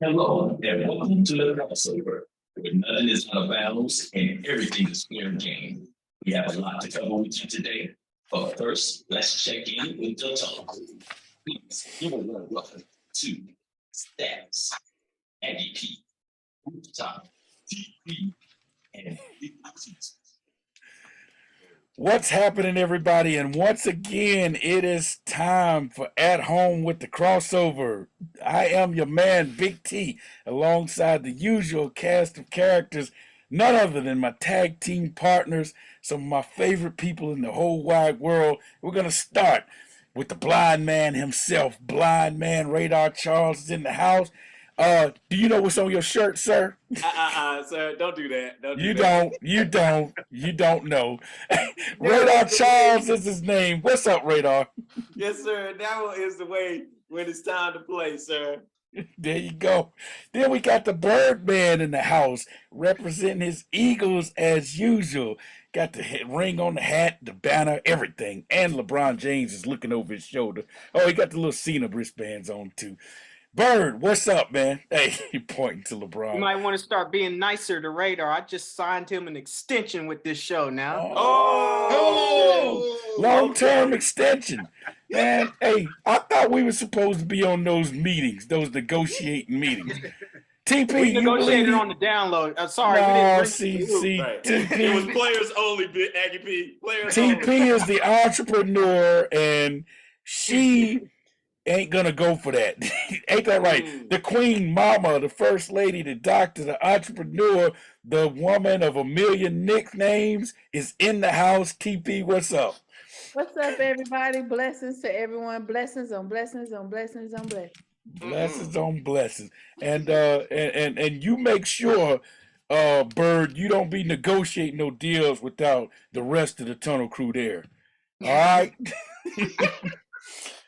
Hello, and welcome to the crossover, where nothing is out of bounds and everything is fair game. We have a lot to cover with you today, but first, let's check in with the talk. Please give a warm welcome to Stats, Aggie P, Rooftop, TP, and Big T. What's happening, everybody? And once again, it is time for At Home with the Crossover. I am your man, Big T, alongside the usual cast of characters, none other than my tag team partners, some of my favorite people in the whole wide world. We're going to start with the blind man himself. Blind man Radar Charles is in the house. Do you know what's on your shirt, sir? Sir, don't do that. You don't know. Radar Charles is his name. What's up, Radar? Yes, sir. That is the way when it's time to play, sir. There you go. Then we got the Birdman in the house, representing his Eagles as usual. Got the ring on the hat, the banner, everything. And LeBron James is looking over his shoulder. Oh, he got the little Cena wristbands on, too. Bird, what's up, man? Hey, you pointing to LeBron. You might want to start being nicer to Radar. I just signed him an extension with this show now. Long-term extension. Man, hey, I thought we were supposed to be on those meetings, those negotiating meetings. TP, We you negotiated believe on the download. Sorry, No, we didn't see, Right. TP, It was players only, Aggie P. Players TP only. is the entrepreneur, and she ain't gonna go for that. Ain't that right? The queen mama, the first lady, the doctor, the entrepreneur, the woman of a million nicknames is in the house. TP, what's up? What's up, everybody? Blessings to everyone. Blessings on blessings on blessings on blessings. Blessings on blessings. And you make sure, Bird, you don't be negotiating no deals without the rest of the tunnel crew there. All right?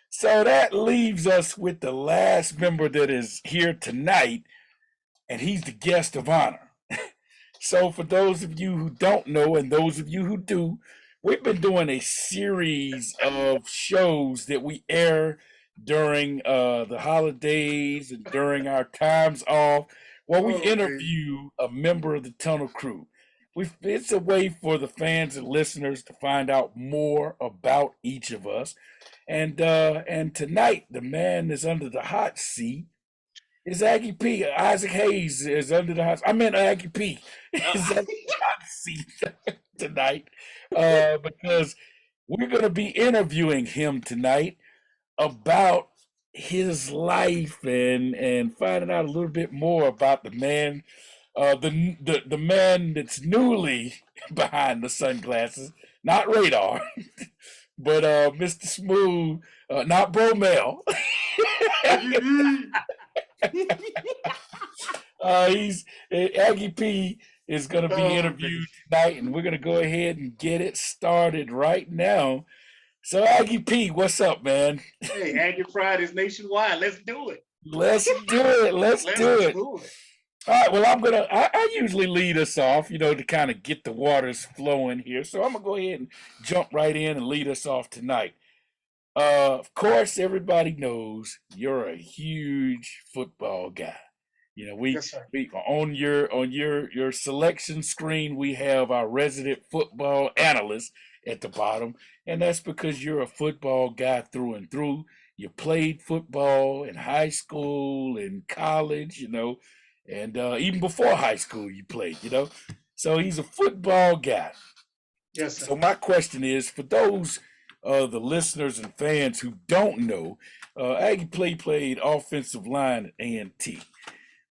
So that leaves us with the last member that is here tonight, and he's the guest of honor. So for those of you who don't know, and those of you who do, we've been doing a series of shows that we air during the holidays and during our times off, where we interview a member of the tunnel crew. It's a way for the fans and listeners to find out more about each of us. And tonight, the man that's under the hot seat is Aggie P. Isaac Hayes is under the hot. I meant Aggie P. is under the hot seat tonight because we're going to be interviewing him tonight about his life and finding out a little bit more about the man, the man that's newly behind the sunglasses, not Radar, but Mr. Smooth, not Bro Mel. He's Aggie P is going to be interviewed tonight, and we're going to go ahead and get it started right now. So Aggie P, what's up, man? Hey, Aggie Fridays nationwide. Let's do it. Let's do it. Let's do it. All right. Well, I usually lead us off, to kind of get the waters flowing here. So I'm gonna go ahead and jump right in and lead us off tonight. Of course, everybody knows you're a huge football guy. Yes, sir. We on your selection screen, we have our resident football analyst at the bottom, and that's because you're a football guy through and through. You played football in high school, in college, and even before high school, you played. So he's a football guy. Yes, sir. So my question is, for those the listeners and fans who don't know, Aggie played offensive line at A&T.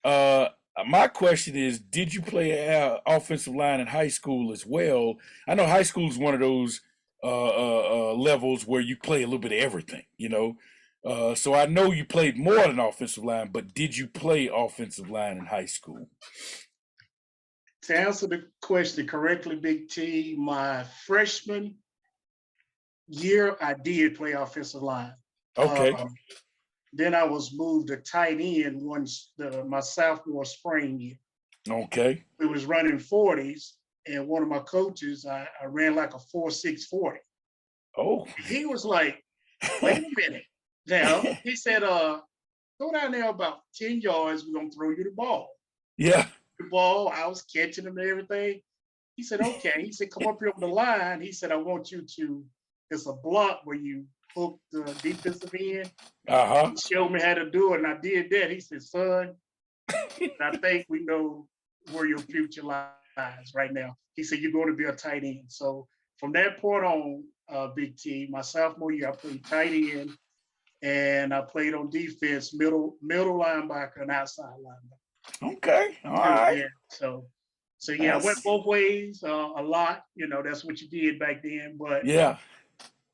My question is, did you play offensive line in high school as well? I know high school is one of those levels where you play a little bit of everything. So I know you played more than offensive line, but did you play offensive line in high school? To answer the question correctly, Big T, my freshman year, I did play offensive line. Okay. Then I was moved to tight end my sophomore spring year. Okay. We was running 40s, and one of my coaches, I ran like a 4.6 40. Oh. He was like, wait a minute. Now, he said, go go down there about 10 yards. We're gonna throw you the ball. Yeah. The ball, I was catching him and everything. He said, okay. He said, come up here on the line. He said, I want you to, it's a block where you hook the defensive end. Uh-huh. He showed me how to do it, and I did that. He said, son, I think we know where your future lies right now. He said, you're going to be a tight end. So from that point on, Big T, my sophomore year, I played tight end, and I played on defense, middle linebacker and outside linebacker. Okay. All right. Yeah. So yeah, I went both ways a lot. You know, that's what you did back then. But Yeah.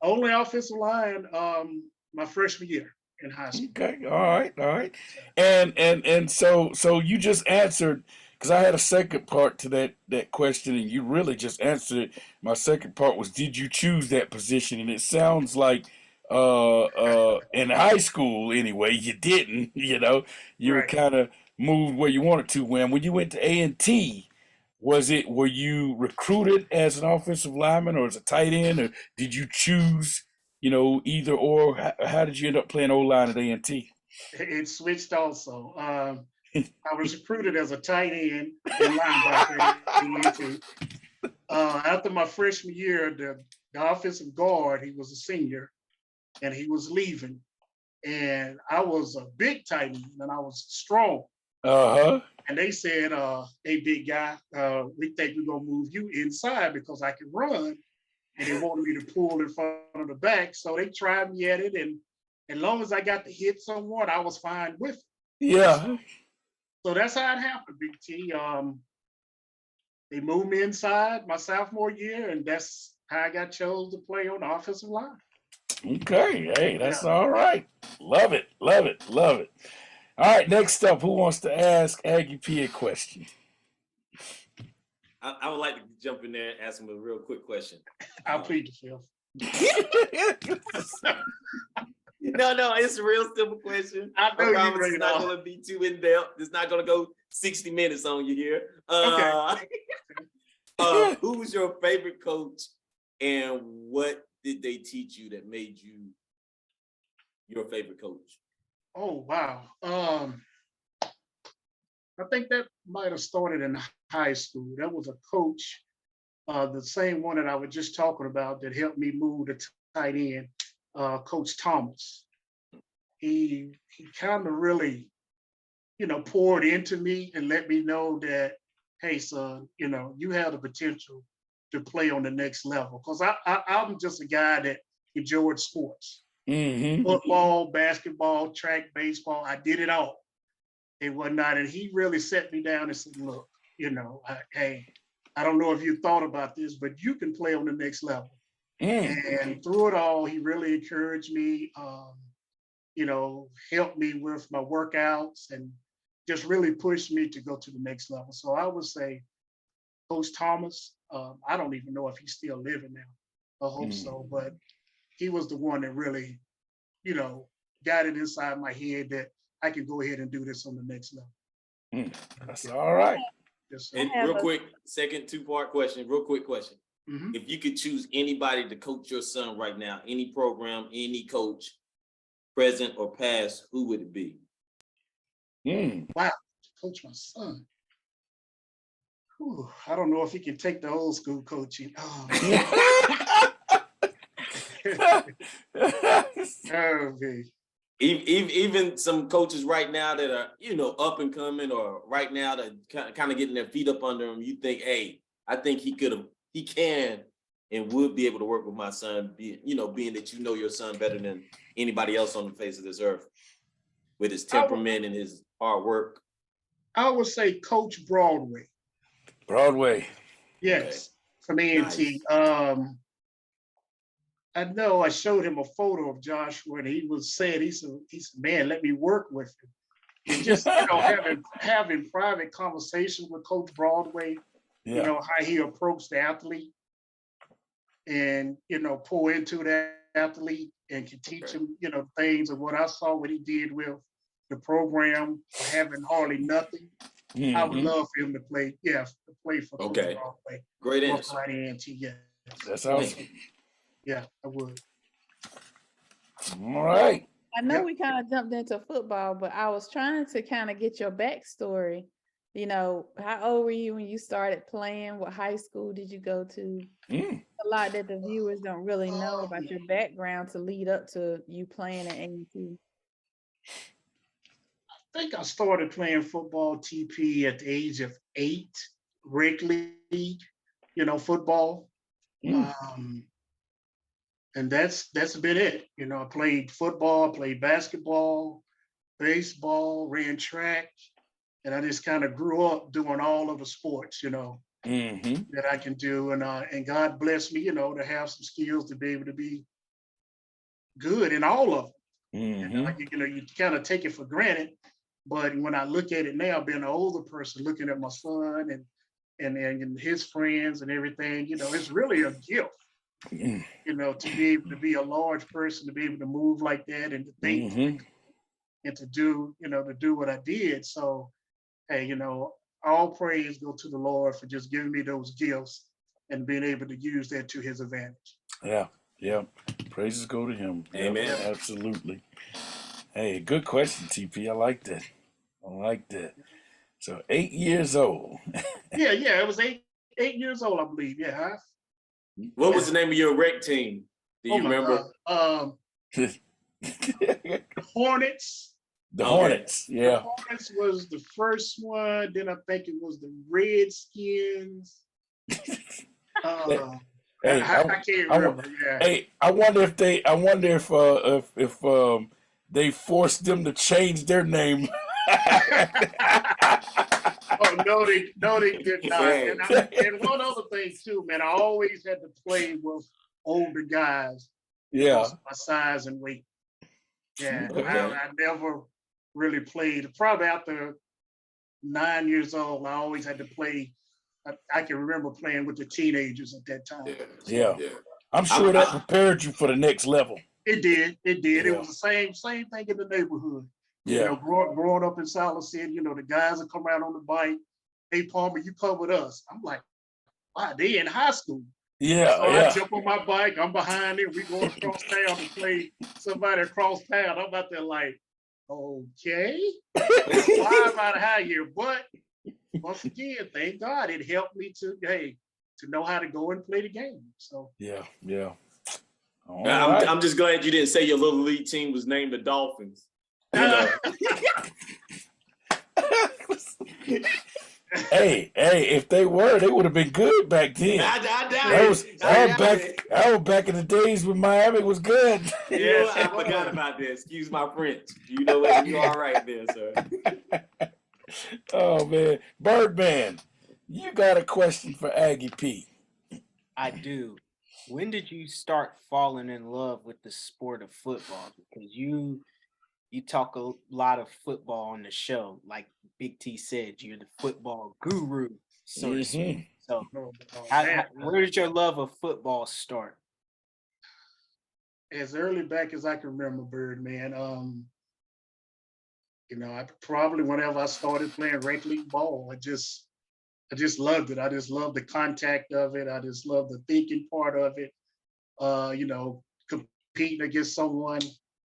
only offensive line my freshman year in high school. Okay. All right. All right. And so you just answered, because I had a second part to that question, and you really just answered it. My second part was, did you choose that position? And it sounds like in high school anyway, you didn't, you were Right. kind of moved where you wanted to. When you went to A&T, were you recruited as an offensive lineman or as a tight end, or did you choose, either or? How did you end up playing O-line at A&T? It switched also. I was recruited as a tight end and linebacker at A&T. After my freshman year, the offensive guard, he was a senior, and he was leaving. And I was a big tight end, and I was strong. Uh-huh. And they said, hey, big guy, we think we're going to move you inside because I can run. And they wanted me to pull in front of the back. So they tried me at it. And as long as I got to hit someone, I was fine with it. Yeah. So that's how it happened, Big T. They moved me inside my sophomore year, and that's how I got chose to play on the offensive line. Okay. Hey, that's all right. Love it. Love it. Love it. All right, next up, who wants to ask Aggie P a question? I would like to jump in there and ask him a real quick question. I'll plead the fifth. No, it's a real simple question. I know promise you're ready it's not going to be too in depth. It's not going to go 60 minutes on you here. Who was your favorite coach, and what did they teach you that made you your favorite coach? Oh, wow. I think that might have started in high school. That was a coach, the same one that I was just talking about that helped me move to tight end, Coach Thomas. He kind of really, poured into me and let me know that, hey, son, you have the potential to play on the next level. Because I'm just a guy that enjoyed sports. Mm-hmm. Football, basketball, track, baseball, I did it all and whatnot. And he really set me down and said, look, hey, I don't know if you thought about this, but you can play on the next level. And through it all, he really encouraged me, helped me with my workouts and just really pushed me to go to the next level. So I would say Coach Thomas, I don't even know if he's still living now. I hope so, but he was the one that really, got it inside my head that I can go ahead and do this on the next level. That's all right. Yes, and real quick, second two-part question, real quick question. Mm-hmm. If you could choose anybody to coach your son right now, any program, any coach, present or past, who would it be? Wow, coach my son. Whew, I don't know if he can take the old school coaching. Okay. Even some coaches right now that are, up and coming, or right now that kind of getting their feet up under them, you think, hey, I think he can and would be able to work with my son, being that your son better than anybody else on the face of this earth with his temperament and his hard work. I would say Coach Broadway. Broadway. Yes, from A&T. Nice. I know I showed him a photo of Joshua, and he said, man, let me work with him. And just, having private conversations with Coach Broadway, how he approached the athlete and, pour into that athlete and can teach him, things. And what I saw, what he did with the program, having hardly nothing, I would love for him to play for Coach Broadway. Great answer. Yeah. That's awesome. Yeah, I would. All right. I know Yep. we kind of jumped into football, but I was trying to kind of get your backstory. You know, how old were you when you started playing? What high school did you go to? Mm. A lot that the viewers don't really know Um, about your background to lead up to you playing at A&T. I think I started playing football TP at the age of 8, rec league, football. Mm. Um, and that's been it. I played football, played basketball, baseball, ran track, and I just kind of grew up doing all of the sports, Mm-hmm. that I can do. And God blessed me, to have some skills to be able to be good in all of them. Mm-hmm. You kind of take it for granted, but when I look at it now, being an older person, looking at my son and his friends and everything, it's really a gift, Mm. to be able to be a large person, to be able to move like that and to think Mm-hmm. and to do what I did. So, hey, all praise go to the Lord for just giving me those gifts and being able to use that to his advantage. Yeah. Yeah. Praises go to him. Yeah, Amen. absolutely. Hey, good question, TP. I like that. I like that. So 8 years old. Yeah, it was 8 years old, I believe. Yeah. What was the name of your rec team? Do Oh you my remember? God. The Hornets. Hornets. The Yeah. Hornets was the first one. Then I think it was the Redskins. Hey, I can't remember. Yeah. hey, I wonder if they forced them to change their name. Oh no, they did not. Hey. And one other thing too, man, I always had to play with older guys Yeah. because of my size and weight. Yeah, Okay. I never really played. Probably after 9 years old, I always had to play. I can remember playing with the teenagers at that time. Yeah. Yeah. I'm sure that prepared you for the next level. It did. It did. Yeah. It was the same thing in the neighborhood. Yeah. Growing up in South City, the guys would come out on the bike. Hey, Palmer, you come with us. I'm like, wow, they in high school. Yeah. So I Yeah. jump on my bike. I'm behind it. We going across town to play somebody across town. I'm out there like, okay, why am I high here? But once again, thank God it helped me to know how to go and play the game. So Yeah. Yeah. All I'm, right. I'm just glad you didn't say your little league team was named the Dolphins. You know. Hey, if they were, they would have been good back then. I doubt That was it. back in the days when Miami was good. You know what? I forgot about that. Excuse my French. You know what? You all right there, sir. Oh man, Birdman, you got a question for Aggie P. I do. When did you start falling in love with the sport of football? Because you talk a lot of football on the show. Like Big T said, you're the football guru, so to speak. So where did your love of football start? As early back as I can remember, Birdman. I probably whenever I started playing rec league ball, I just loved it. I just loved the contact of it. I just loved the thinking part of it. Competing against someone.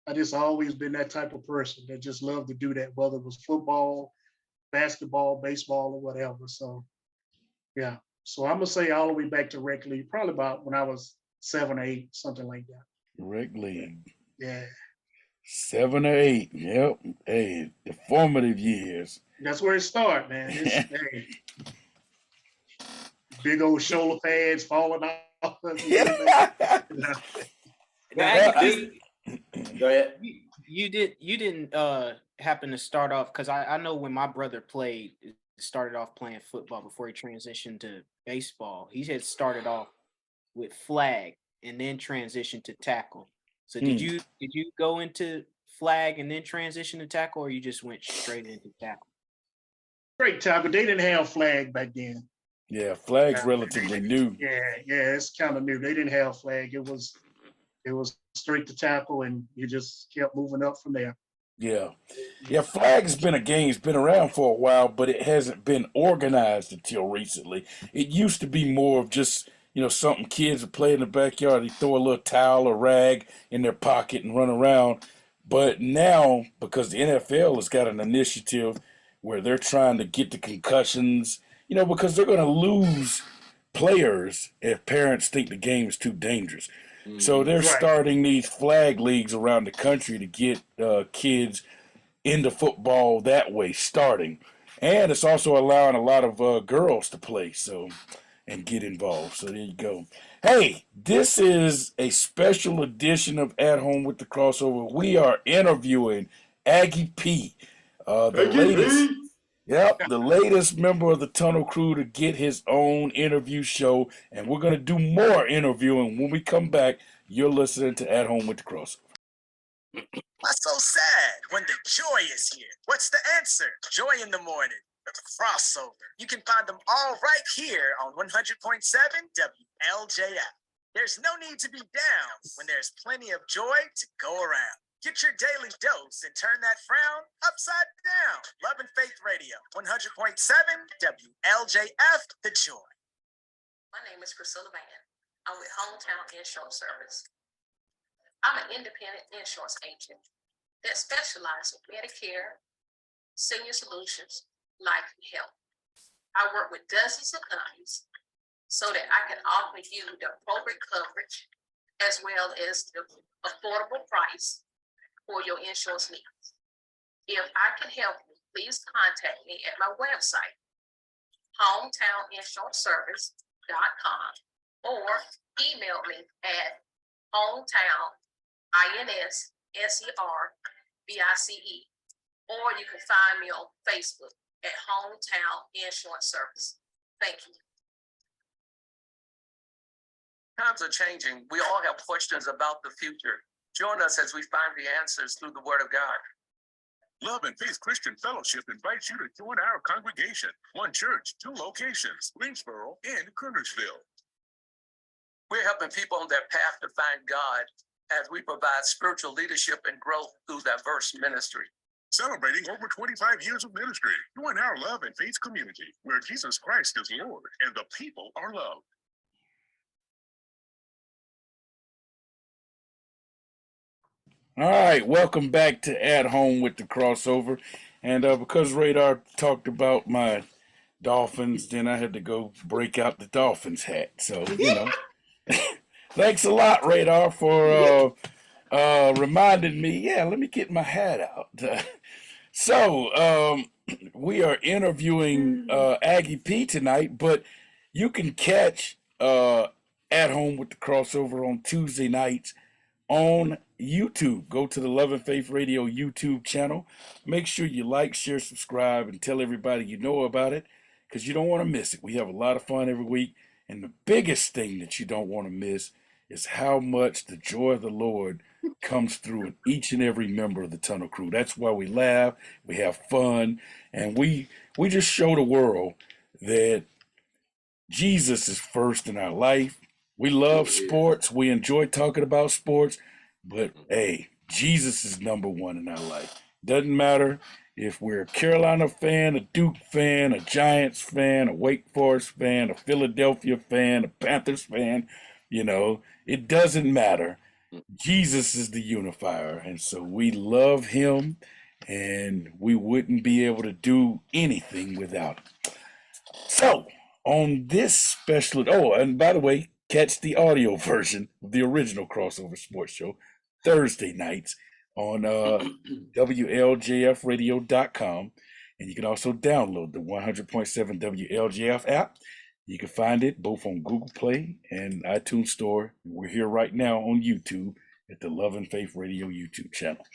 I just always been that type of person that just loved to do that, whether it was football, basketball, baseball, or whatever. So, yeah. So I'm gonna say all the way back to rec league, probably about when I was 7 or 8, something like that. Rec league. Yeah. 7 or 8. Yep. Hey, the formative years. That's where it started, man. Hey, big old shoulder pads falling off. Go ahead. You didn't happen to start off, because I know when my brother started off playing football before he transitioned to baseball. He had started off with flag and then transitioned to tackle. So did you go into flag and then transition to tackle, or you just went straight into tackle? Straight tackle. They didn't have flag back then. Yeah, flag's relatively new. Yeah, it's kind of new. They didn't have flag. It was straight to tackle, and you just kept moving up from there. Yeah, flag's been a game. It's been around for a while, but it hasn't been organized until recently. It used to be more of just, something kids would play in the backyard. They throw a little towel or rag in their pocket and run around. But now, because the NFL has got an initiative where they're trying to get the concussions, because they're going to lose players if parents think the game is too dangerous. So they're Right. starting these flag leagues around the country to get kids into football that way, starting. And it's also allowing a lot of girls to play and get involved. So there you go. Hey, this is a special edition of At Home with the Crossover. We are interviewing Aggie P, the latest member of the Tunnel Crew to get his own interview show. And we're going to do more interviewing. When we come back, you're listening to At Home with the Crossover. What's so sad when the joy is here? What's the answer? Joy in the morning. The crossover. You can find them all right here on 100.7 WLJF. There's no need to be down when there's plenty of joy to go around. Get your daily dose and turn that frown upside down. Love and Faith Radio, 100.7 WLJF, The Joy. My name is Priscilla Van. I'm with Hometown Insurance Service. I'm an independent insurance agent that specializes in Medicare, senior solutions, life and health. I work with dozens of companies so that I can offer you the appropriate coverage as well as the affordable price for your insurance needs. If I can help you, please contact me at my website, hometowninsuranceservice.com, or email me at hometown.inservice, or you can find me on Facebook at Hometown Insurance Service. Thank you. Times are changing. We all have questions about the future. Join us as we find the answers through the Word of God. Love and Faith Christian Fellowship invites you to join our congregation. One church, 2 locations, Greensboro and Kernersville. We're helping people on their path to find God as we provide spiritual leadership and growth through diverse ministry. Celebrating over 25 years of ministry. Join our Love and Faith community where Jesus Christ is Lord and the people are loved. All right, welcome back to At Home with the Crossover. And because Radar talked about my Dolphins, then I had to go break out the Dolphins hat. So, thanks a lot, Radar, for reminding me. Yeah, let me get my hat out. So, we are interviewing Aggie P tonight, but you can catch At Home with the Crossover on Tuesday nights on YouTube. Go to the Love and Faith Radio YouTube channel. Make sure you like, share, subscribe, and tell everybody you know about it, because you don't want to miss it. We have a lot of fun every week. And the biggest thing that you don't want to miss is how much the joy of the Lord comes through in each and every member of the Tunnel Crew. That's why we laugh, we have fun, and we just show the world that Jesus is first in our life. We love sports. We enjoy talking about sports. But, hey, Jesus is number one in our life. Doesn't matter if we're a Carolina fan, a Duke fan, a Giants fan, a Wake Forest fan, a Philadelphia fan, a Panthers fan. It doesn't matter. Jesus is the unifier. And so we love him, and we wouldn't be able to do anything without him. So, on this special, and by the way, catch the audio version of the original Crossover Sports Show Thursday nights on WLJFradio.com. And you can also download the 100.7 WLJF app. You can find it both on Google Play and iTunes Store. We're here right now on YouTube at the Love and Faith Radio YouTube channel.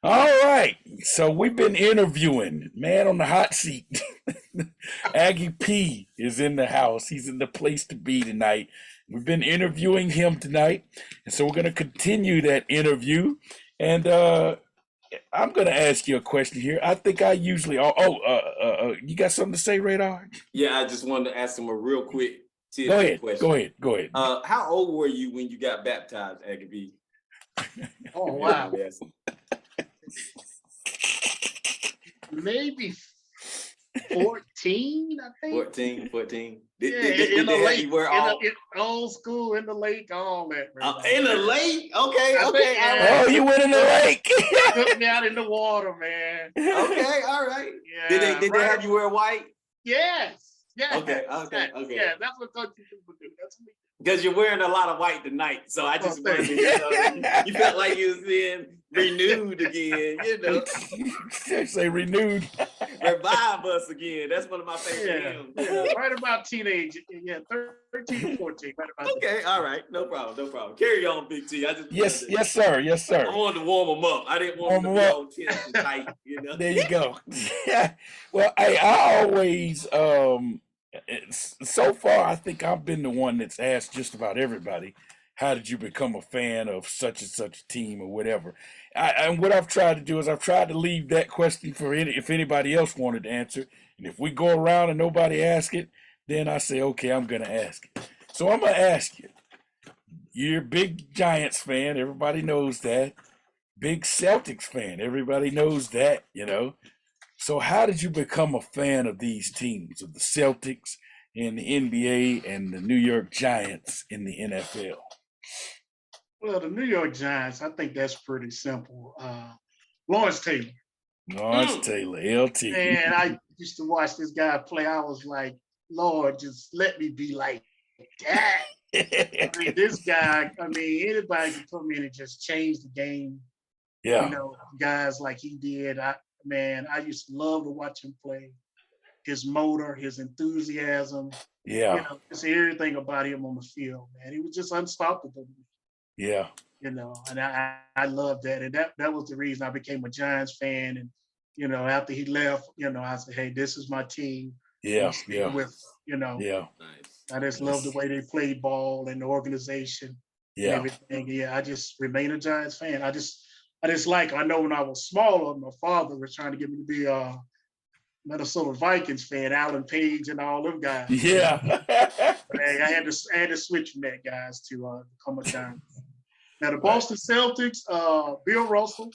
All right, so we've been interviewing man on the hot seat. Aggie P is in the house. He's in the place to be tonight. We've been interviewing him tonight, and so we're going to continue that interview. And I'm going to ask you a question here. I think I usually. You got something to say, Radar? Yeah, I just wanted to ask him a real quick question. Go ahead. How old were you when you got baptized, Aggie B? Oh, wow. Maybe 14, I think. 14. Yeah, Did in the they have lake, you wear all old school, in the lake, all that. Man. in the lake? Okay, I okay. think, All yeah. right. Oh, you went in the lake. Took me out in the water, man. Okay, all right. Yeah, Did they have you wear white? Yes. Yeah. Okay. Yeah, that's what country people do. That's what Because you're wearing a lot of white tonight, so I just wanted to, you felt like you was being renewed again, Say renewed. revive us again. That's one of my favorite hymns. Yeah, right about teenage. Yeah, 13 to 14. Right about Okay, all right, no problem. Carry on, Big T. I just Yes, sir. I wanted to warm them up. I didn't want them to be all tense and tight, There you go. Well, I always so far I think I've been the one that's asked just about everybody, how did you become a fan of such and such team or whatever? And what I've tried to do is I've tried to leave that question for if anybody else wanted to answer. And if we go around and nobody asks it, then I say, okay, I'm gonna ask it. So I'm gonna ask you. You're a big Giants fan, everybody knows that. Big Celtics fan, everybody knows that, So how did you become a fan of these teams, of the Celtics in the NBA and the New York Giants in the NFL? Well, the New York Giants, I think that's pretty simple. Lawrence Taylor. Lawrence Taylor, LT. And I used to watch this guy play. I was like, Lord, just let me be like that. I mean, this guy, anybody can come in and just change the game. Yeah. Guys like he did. I used to love to watch him play. His motor, his enthusiasm. Yeah. Just everything about him on the field, man. He was just unstoppable. Yeah. And I loved that. And that was the reason I became a Giants fan. And, after he left, I said, hey, this is my team. Yeah. With, Yeah. Nice. I just love the way they played ball and the organization. Yeah. And everything. Yeah, I just remain a Giants fan. I know when I was smaller, my father was trying to get me to be a Minnesota Vikings fan, Alan Page and all them guys. Yeah. Hey, I had to switch from that, guys, to become a Giants. Now the Boston Celtics, Bill Russell.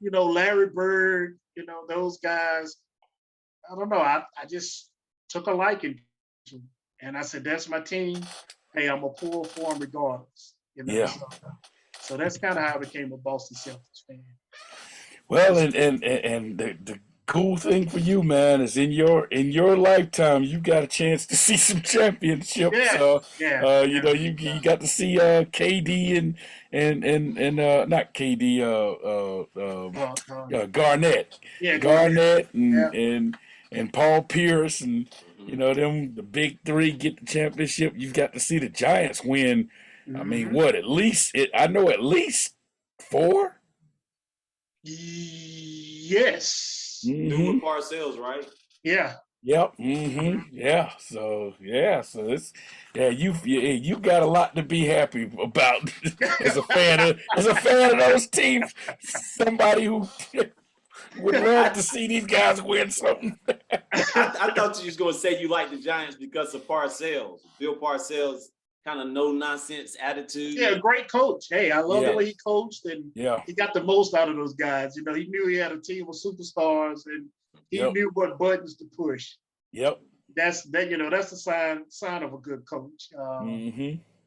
Larry Bird, those guys. I don't know. I just took a liking to them. And I said, that's my team. Hey, I'm going to pull for them regardless. Yeah. So that's kind of how I became a Boston Celtics fan. Well, and the cool thing for you, man, is in your lifetime, you got a chance to see some championships. You got to see KD and not KD, Garnett. Yeah, Garnett and Paul Pierce and them the big three get the championship. You've got to see the Giants win. I mean, what? At least at least 4. Yes. Doing Parcells, right? Yeah. Yep. Yeah. So it's you got a lot to be happy about as a fan of those teams. Somebody who would love to see these guys win something. I thought you was going to say you like the Giants because of Parcells. Bill Parcells, kind of no nonsense attitude. Yeah, great coach. Hey, I love the way he coached, and he got the most out of those guys. He knew he had a team of superstars, and he knew what buttons to push. Yep. That's the sign of a good coach.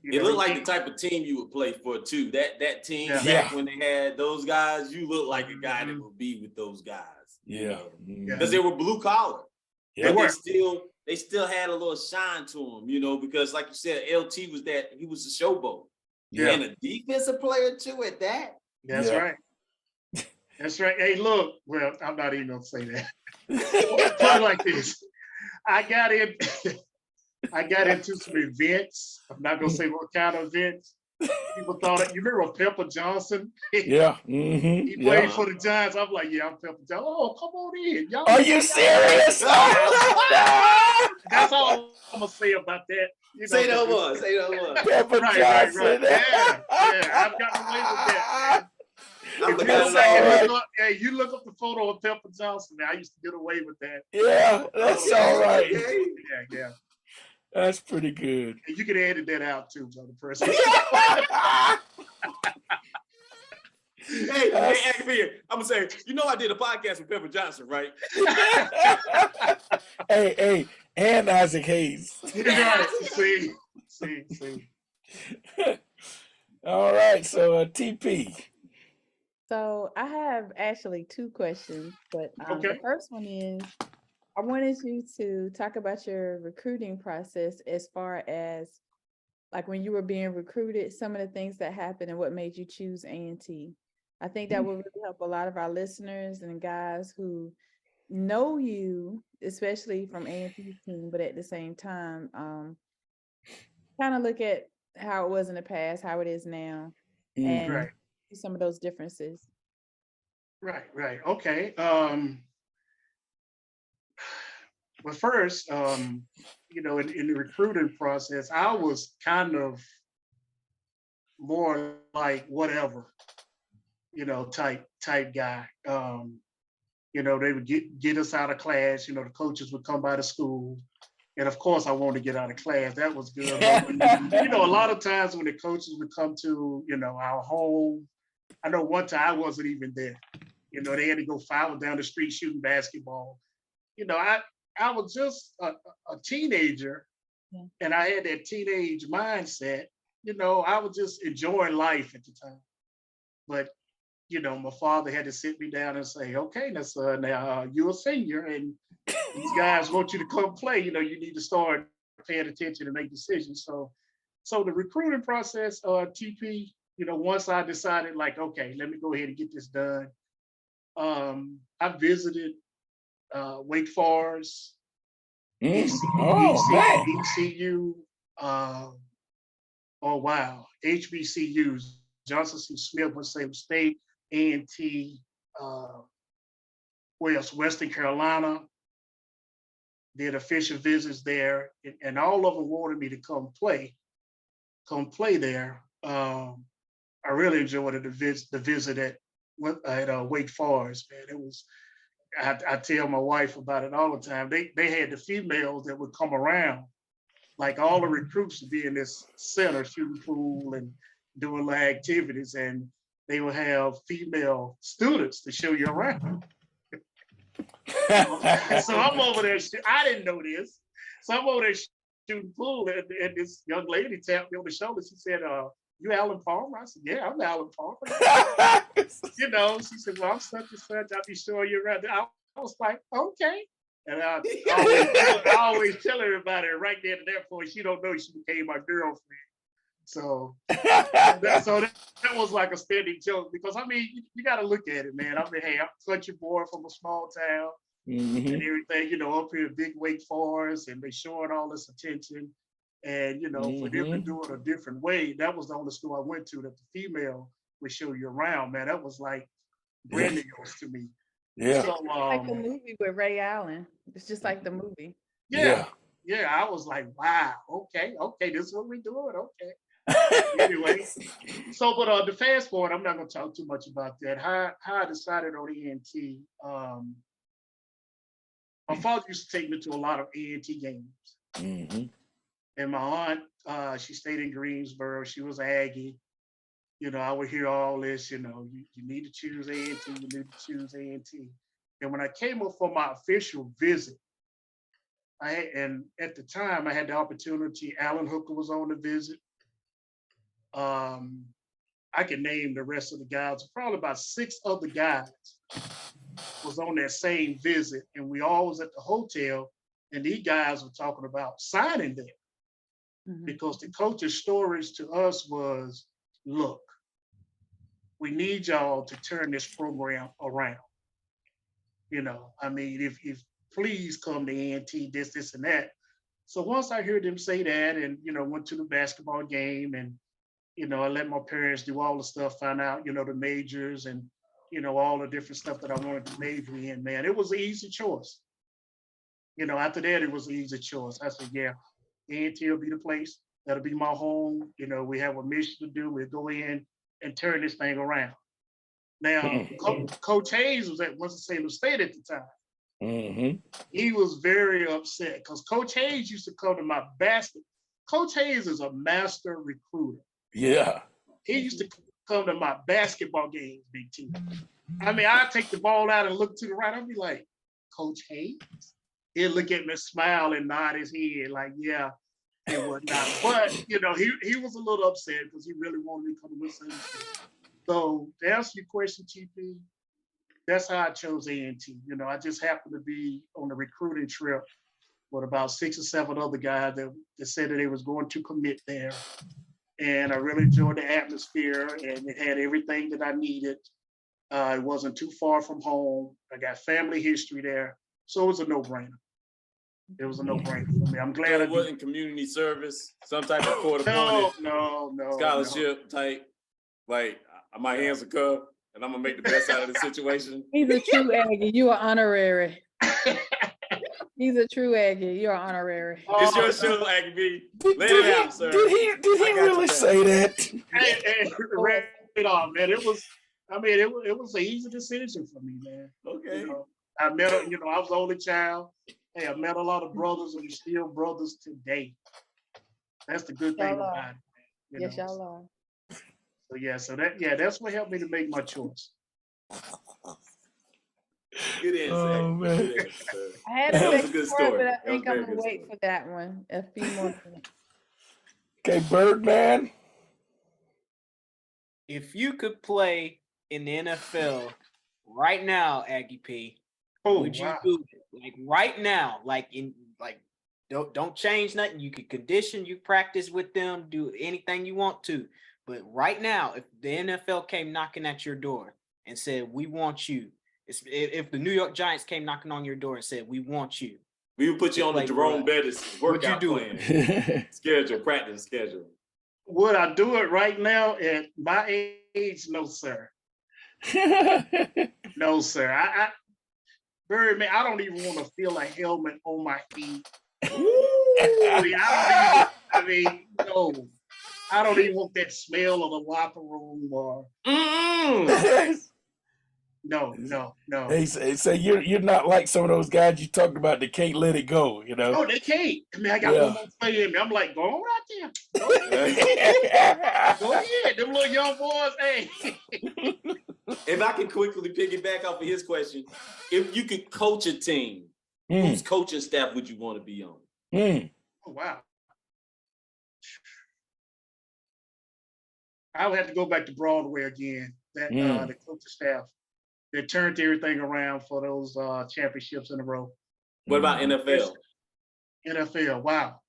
It looked like the type of team you would play for too. That team back when they had those guys, you look like a guy that would be with those guys. Yeah. Because they were blue collar. Yeah. But they still had a little shine to them, because like you said, LT he was a showboat. Yeah. And a defensive player too at that. That's right. That's right. Hey, look, well, I'm not even gonna say that. Put it like this. I got into some events. I'm not gonna say what kind of events. People thought it. You remember Pepper Johnson? Yeah. He played for the Giants. I'm like, yeah, I'm Pepper Johnson. Oh, come on in. Y'all Are you serious? That's all I'm gonna say about that. Say no more. Pepper Johnson. Right. Yeah. I've gotten away with that. You look up the photo of Pepper Johnson. Man, I used to get away with that. Yeah, that's all right. Yeah. That's pretty good. And you can edit that out too, brother person. Hey, Aggie P, I'm gonna say, you know, I did a podcast with Pepper Johnson, right? Hey, and Isaac Hayes. Right. See. All right, so TP. So I have actually two questions, but Okay. the first one is I wanted you to talk about your recruiting process as far as like when you were being recruited, some of the things that happened and what made you choose A&T. I think that would really help a lot of our listeners and guys who know you, especially from A&T's team, but at the same time, kind of look at how it was in the past, how it is now, and Right. some of those differences. Right. Okay. Well, first, you know, in the recruiting process, I was kind of more like whatever, you know, type guy. You know, they would get us out of class. You know, the coaches would come by the school, and of course, I wanted to get out of class. That was good. But you know, a lot of times when the coaches would come to, you know, our home, I know one time I wasn't even there. You know, they had to go follow down the street shooting basketball. You know, I was just a teenager, Yeah. and I had that teenage mindset. You know, I was just enjoying life at the time. But you know, my father had to sit me down and say, "Okay, now son, now you're a senior, and these guys want you to come play. You know, you need to start paying attention and make decisions." So the recruiting process, TP. You know, once I decided, like, okay, let me go ahead and get this done. I visited Wake Forest, Oh man. ECU, oh wow, HBCUs, Johnson C. Smith, Salem State, A&T, where else? Western Carolina, did official visits there, and all of them wanted me to come play there. I really enjoyed the visit at Wake Forest, man. It was. I tell my wife about it all the time. They had the females that would come around, like all the recruits would be in this center shooting pool and doing the activities, and they would have female students to show you around. So I'm over there. I didn't know this. So I'm over there shooting pool, and this young lady tapped me on the shoulder. She said, "You Alan Palmer?" I said, "Yeah, I'm Alan Palmer." You know, she said, "Well, I'm such and such. I'll be showing you around." I was like, "Okay." And I always tell everybody right there at that point, she don't know she became my girlfriend. So that was like a steady joke because I mean, you got to look at it, man. I mean, hey, I'm a country boy from a small town and everything, you know, up here at Big Wake Forest, and they showing all this attention. And you know, for them to do it a different way, that was the only school I went to that the female would show you around, man. That was like grandiose to me. Yeah. So Like the movie with Ray Allen. It's just like the movie. yeah. I was like, wow, okay, this is what we're doing, okay. Anyway, so but the fast forward, I'm not gonna talk too much about that. How I decided on A&T. My father used to take me to a lot of A&T games. And my aunt, she stayed in Greensboro. She was Aggie. You know, I would hear all this, you know, you need to choose A&T, you need to choose A&T. And when I came up for my official visit, and at the time I had the opportunity, Alan Hooker was on the visit. I can name the rest of the guys, probably about 6 other guys was on that same visit. And we all was at the hotel, and these guys were talking about signing there. Because the coach's stories to us was, look, we need y'all to turn this program around. You know, I mean, if please come to A&T, this, and that. So once I heard them say that and, you know, went to the basketball game and, you know, I let my parents do all the stuff, find out, you know, the majors and, you know, all the different stuff that I wanted to major in, man, it was an easy choice. You know, after that, it was an easy choice. I said, yeah, A&T will be the place. That'll be my home. You know, we have a mission to do. We'll go in and turn this thing around. Now, Coach Hayes was at Winston-Salem State at the time. He was very upset because Coach Hayes used to come to my basket. Coach Hayes is a master recruiter. Yeah. He used to come to my basketball games, Big T. I mean, I take the ball out and look to the right. I'll be like, Coach Hayes. He'll look at me, smile, and nod his head like, yeah, and whatnot. But you know, he was a little upset because he really wanted me to come to Wisconsin. So to answer your question, TP, that's how I chose A&T. You know, I just happened to be on a recruiting trip with about 6 or 7 other guys that said that they was going to commit there. And I really enjoyed the atmosphere, and it had everything that I needed. It wasn't too far from home. I got family history there. So it was a no-brainer. It was a no-brainer for me. I'm glad So I it did. wasn't community service, some type of court No, appointed scholarship type. Like my hands are cuffed, and I'm gonna make the best out of the situation. He's a true Aggie. You are honorary. He's a true Aggie. You're honorary. It's your show, Aggie B. Let Did it out, sir. Did he really say that? Hey, right on, man. It was. I mean, it was an easy decision for me, man. Okay. You know, I met, I was the only child. Hey, I met a lot of brothers, and we're still brothers today. That's the good thing about it, man. Yes, y'all are. So yeah, that's what helped me to make my choice. Good answer. Oh, man. Good answer, sir. I had That a was a second good part, story. but I That was think a I'm very gonna good wait story. for that one a few more minutes. Okay, Birdman. If you could play in the NFL right now, Aggie P, Oh, would you wow. do it? Like right now, don't change nothing. You could condition, you practice with them, do anything you want to. But right now, if the NFL came knocking at your door and said, "We want you," if the New York Giants came knocking on your door and said, "We want you," We would put you on the Like, Jerome Bettis would you workout do plan. Hey, Schedule, practice schedule. Would I do it right now at my age? No, sir. No, sir. Birdman, I don't even want to feel a helmet on my feet. I mean, no. I don't even want that smell of the locker room or no. say you're not like some of those guys you talked about that can't let it go, you know. Oh, they can't. I mean, I got one more play in me. I'm like, go on right there. Go ahead. Them little young boys, hey. If I can quickly piggyback off of his question, if you could coach a team, whose coaching staff would you want to be on? Oh, wow. I would have to go back to Broadway again. That the coaching staff that turned everything around for those championships in a row. What about NFL? NFL, wow.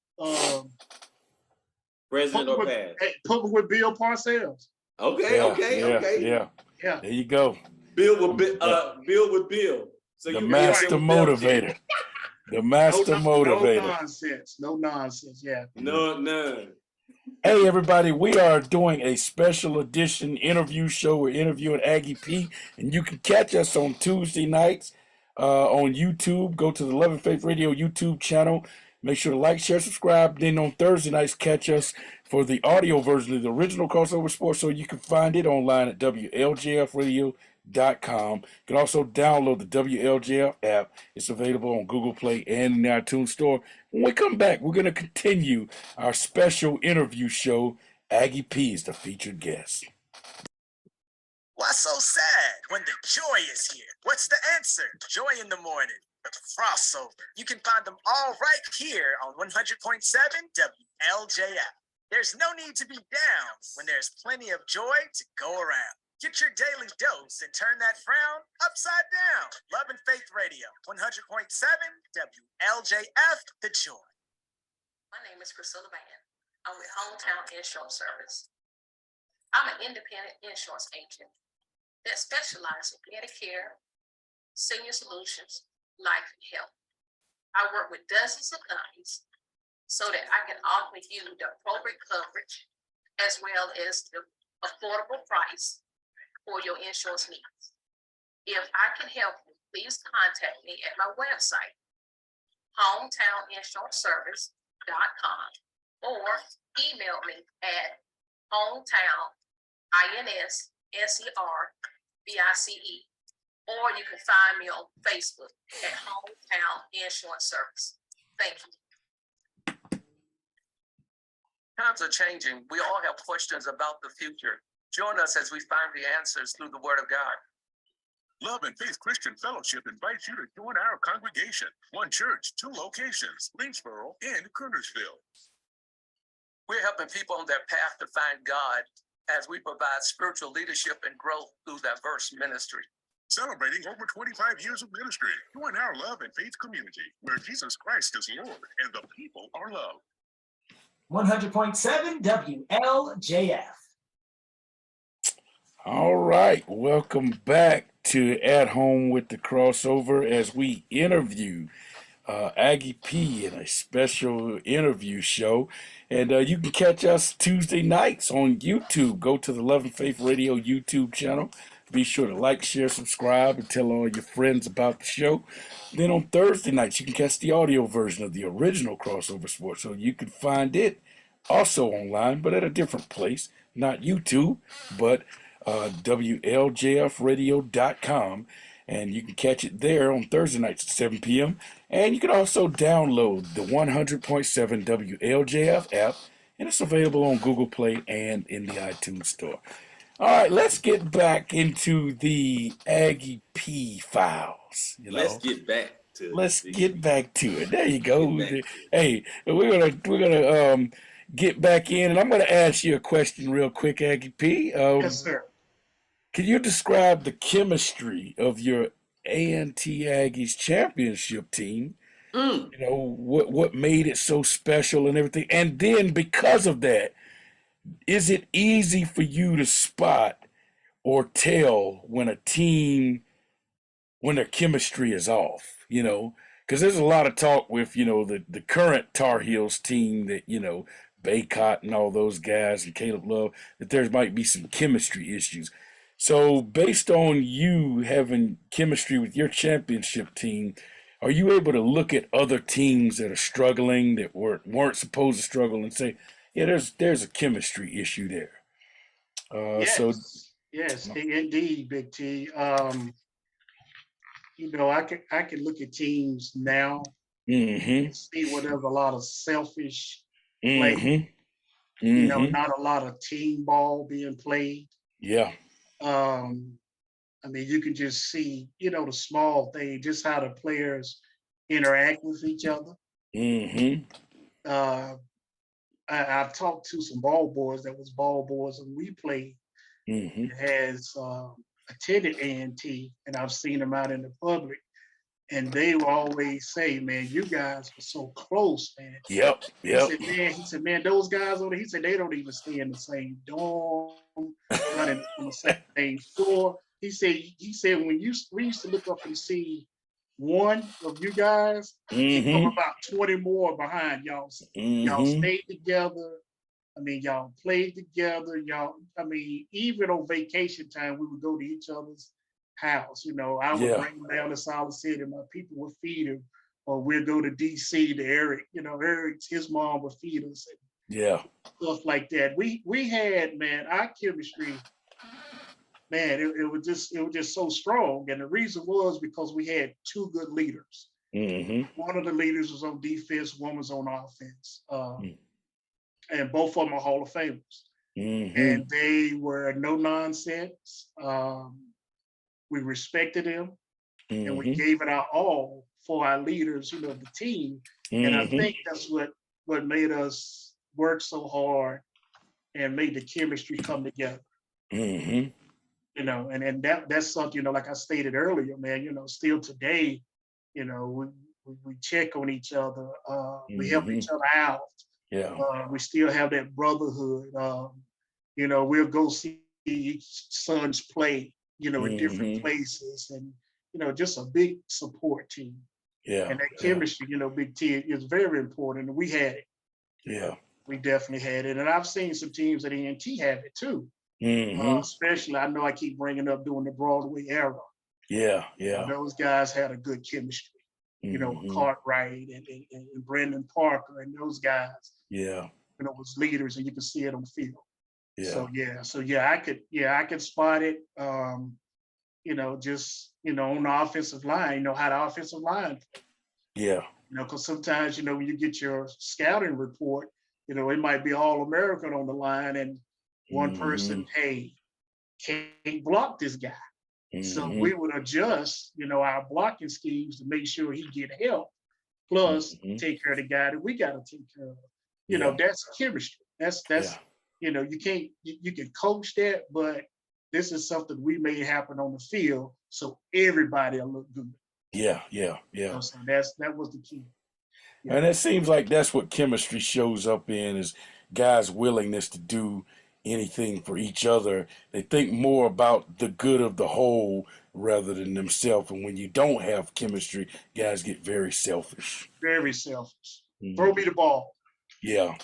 Present or past? Put me with Bill Parcells. Okay. Yeah. There you go. Bill with Bill. So The you master motivator. The master motivator. No nonsense. Yeah. None. Hey, everybody, we are doing a special edition interview show. We're interviewing Aggie P, and you can catch us on Tuesday nights on YouTube. Go to the Love and Faith Radio YouTube channel. Make sure to like, share, subscribe. Then on Thursday nights, catch us for the audio version of the original Crossover Sports Show. You can find it online at WLJFradio.com. You can also download the WLJF app. It's available on Google Play and in the iTunes Store. When we come back, we're going to continue our special interview show. Aggie P is the featured guest. Why so sad when the joy is here? What's the answer? Joy in the morning. The crossover. You can find them all right here on 100.7 WLJF. There's no need to be down when there's plenty of joy to go around. Get your daily dose and turn that frown upside down. Love and Faith Radio, 100.7 WLJF, The Joy. My name is Priscilla Van. I'm with Hometown Insurance Service. I'm an independent insurance agent that specializes in Medicare, senior solutions, life, and health. I work with dozens of companies so that I can offer you the appropriate coverage as well as the affordable price for your insurance needs. If I can help you, please contact me at my website, hometowninsuranceservice.com, or email me at hometown.inservice, or you can find me on Facebook at Hometown Insurance Service. Thank you. Times are changing. We all have questions about the future. Join us as we find the answers through the Word of God. Love and Faith Christian Fellowship invites you to join our congregation. One church, two locations, Greensboro and Kernersville. We're helping people on their path to find God as we provide spiritual leadership and growth through diverse ministry. Celebrating over 25 years of ministry. Join our love and faith community where Jesus Christ is Lord and the people are loved. 100.7 WLJF. All right, welcome back to At Home with the Crossover as we interview Aggie P in a special interview show. And you can catch us Tuesday nights on YouTube. Go to the Love and Faith Radio YouTube channel. Be sure to like, share, subscribe, and tell all your friends about the show. Then on Thursday nights, you can catch the audio version of the original Crossover Sports. So you can find it also online, but at a different place. Not YouTube, but WLJFradio.com. And you can catch it there on Thursday nights at 7 p.m. And you can also download the 100.7 WLJF app, and it's available on Google Play and in the iTunes Store. All right, let's get back into the Aggie P files. Let's get back to it. There you go. Hey, we're gonna get back in, and I'm gonna ask you a question real quick, Aggie P. Yes, sir. Can you describe the chemistry of your A&T Aggies championship team? You know, what made it so special and everything. And then because of that, is it easy for you to spot or tell when a team, when their chemistry is off, you know? Because there's a lot of talk with, you know, the current Tar Heels team that, you know, Baycott and all those guys and Caleb Love, that there might be some chemistry issues. So based on you having chemistry with your championship team, are you able to look at other teams that are struggling, that weren't supposed to struggle, and say, yeah, there's a chemistry issue there? Yes, indeed, Big T. You know, I can look at teams now and see where there's a lot of selfish play. You know, not a lot of team ball being played. Yeah. I mean, you can just see, you know, the small thing, just how the players interact with each other. I've talked to some ball boys that was ball boys and we played. Has attended A&T, and I've seen them out in the public, and they will always say, "Man, you guys were so close, man." Yep. He said, man, those guys over there, he said, they don't even stay in the same dorm, not on the same floor. He said when we used to look up and see one of you guys, he come about 20 more behind y'all. Y'all stayed together. I mean, y'all played together. I mean, even on vacation time, we would go to each other's house. You know, I would bring him down to Solid City, my people would feed him, or we'd go to DC to Eric. You know, his mom would feed us. Stuff like that. We had, man, our chemistry, man, it was just so strong. And the reason was because we had two good leaders. One of the leaders was on defense, one was on offense. And both of them are Hall of Famers. And they were no nonsense. We respected them, and we gave it our all for our leaders, you know, the team. And I think that's what made us work so hard and made the chemistry come together. You know, and that's something, you know, like I stated earlier, man, you know, still today, you know, we check on each other, we help each other out. We still have that brotherhood. You know, we'll go see each sons play, you know, in different places, and you know, just a big support team. And that chemistry, you know, Big T is very important. And we had it. We definitely had it. And I've seen some teams at A&T have it too. Especially, I know I keep bringing up during the Broadway era. Those guys had a good chemistry. You know, Cartwright and Brandon Parker and those guys. You know, was leaders, and you can see it on the field. I could spot it. You know, just, you know, on the offensive line, you know, how the offensive line play. You know, because sometimes, you know, when you get your scouting report, you know, it might be All-American on the line, and one person, hey, can't block this guy. So we would adjust, our blocking schemes to make sure he get help, plus take care of the guy that we got to take care of. That's chemistry. That's you can't you can coach that, but this is something we made happen on the field, so everybody will look good. Yeah. So that was the key. Yeah. And it seems like that's what chemistry shows up in, is guys' willingness to do anything for each other. They think more about the good of the whole rather than themselves. And when you don't have chemistry, guys get very selfish. Very selfish. Throw me the ball. Yeah.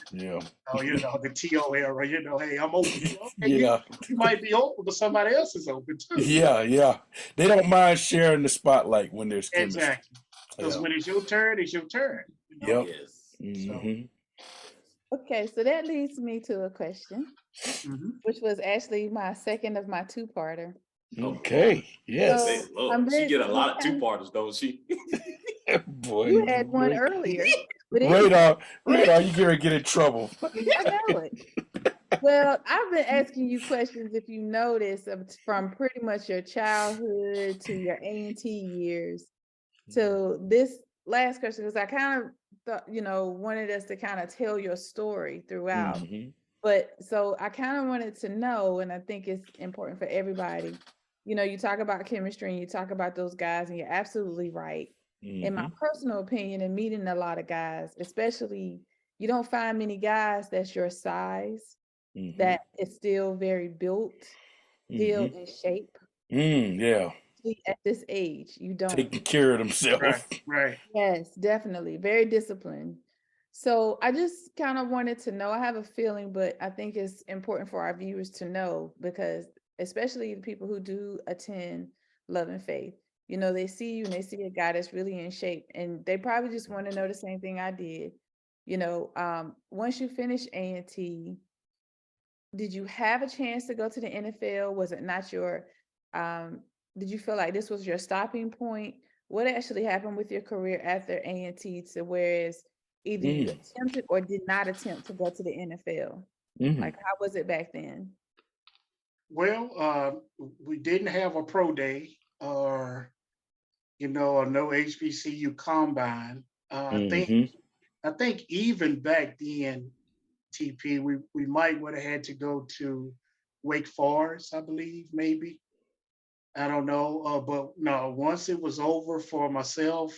Oh, the TO era, hey, I'm open. Okay, Yeah. you might be open, but somebody else is open too. Yeah. They don't mind sharing the spotlight when there's chemistry. Exactly. Because when it's your turn, it's your turn. Yep. Yes. Okay, so that leads me to a question, which was actually my second of my two-parter. Okay. Yes. So, she get a lot of two-parters, don't she? Boy, you had one earlier. But radar, you get in trouble. I know it. Well, I've been asking you questions, if you notice, from pretty much your childhood to your A&T years to this last question, because I kind of thought, wanted us to kind of tell your story throughout. But so I kind of wanted to know, and I think it's important for everybody, you talk about chemistry and you talk about those guys, and you're absolutely right. In my personal opinion, and meeting a lot of guys, especially, you don't find many guys that's your size that is still very built, still in shape. Yeah. At this age, you don't. Taking care of themselves. Right. Yes, definitely. Very disciplined. So I just kind of wanted to know, I have a feeling, but I think it's important for our viewers to know, because especially the people who do attend Love and Faith, they see you and they see a guy that's really in shape, and they probably just want to know the same thing I did. Once you finish A&T, did you have a chance to go to the NFL? Was it not your, did you feel like this was your stopping point? What actually happened with your career after A&T to whereas either you attempted or did not attempt to go to the NFL? Like, how was it back then? Well, we didn't have a pro day or, or no HBCU combine. I think even back then, TP, we might would have had to go to Wake Forest, I believe, maybe. I don't know, but no. Once it was over for myself,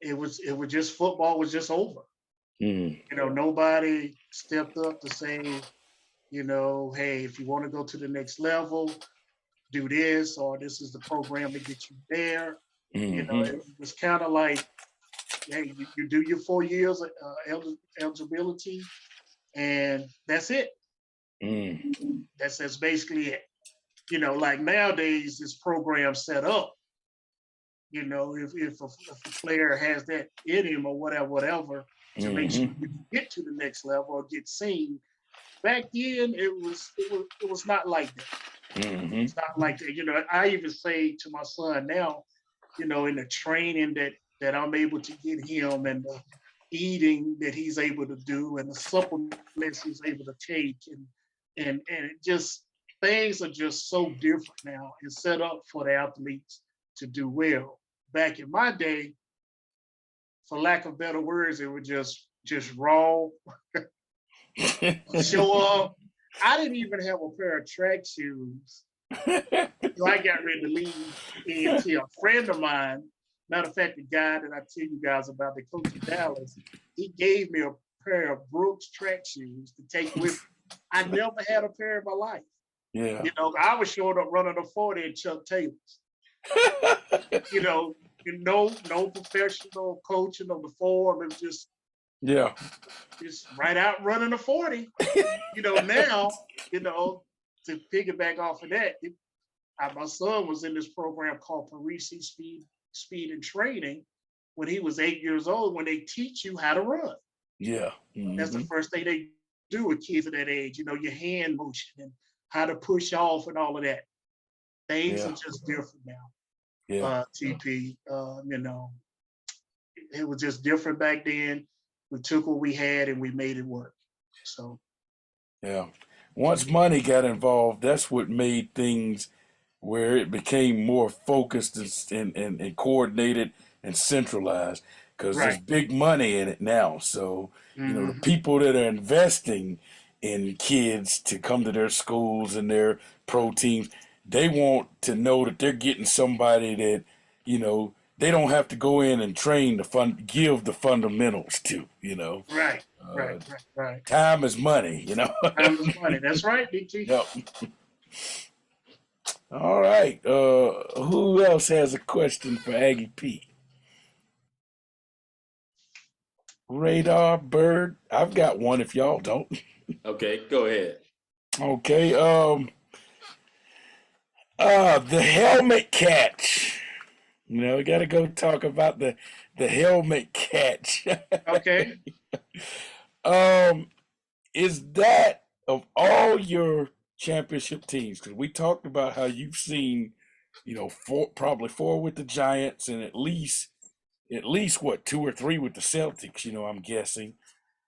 it was just football was just over. Nobody stepped up to say, hey, if you want to go to the next level, do this, or this is the program to get you there. It was kind of like, hey, you do your 4 years eligibility, and that's it. That's basically it. Like nowadays, this program set up. If a player has that in him or whatever, to make sure you get to the next level or get seen. Back then, it was not like that. It's not like that. I even say to my son now, in the training that I'm able to get him, and the eating that he's able to do, and the supplements he's able to take, and it just, things are just so different now and set up for the athletes to do well. Back in my day, for lack of better words, it was just raw. Show up. I didn't even have a pair of track shoes. So I got ready to leave A&T. A friend of mine, matter of fact, the guy that I tell you guys about, the coach of Dallas, he gave me a pair of Brooks track shoes to take with me. I never had a pair in my life. Yeah. I was showing up running a 40 in Chuck Taylors. No professional coaching of the form. It was just right out running a 40. Now, to piggyback off of that, my son was in this program called Parisi Speed and Training when he was 8 years old, when they teach you how to run. Yeah. That's the first thing they do with kids at that age, your hand motion and how to push off and all of that. Things are just different now. TP, it was just different back then. We took what we had and we made it work. So. Yeah. once money got involved, that's what made things where it became more focused and coordinated and centralized because there's Right. big money in it now. So, the Mhm. people that are investing in kids to come to their schools and their pro teams, they want to know that they're getting somebody that, they don't have to go in and train give the fundamentals to. Right. Uh, Right. Right. Right. time is money. Time is money. That's right, DT. Yep. All right. Who else has a question for Aggie P? Radar, Bird. I've got one if y'all don't. Okay, go ahead. Okay. The helmet catch. We got to go talk about the helmet catch. Okay. Is that of all your championship teams? Because we talked about how you've seen, probably four with the Giants and at least what, two or three with the Celtics. I'm guessing.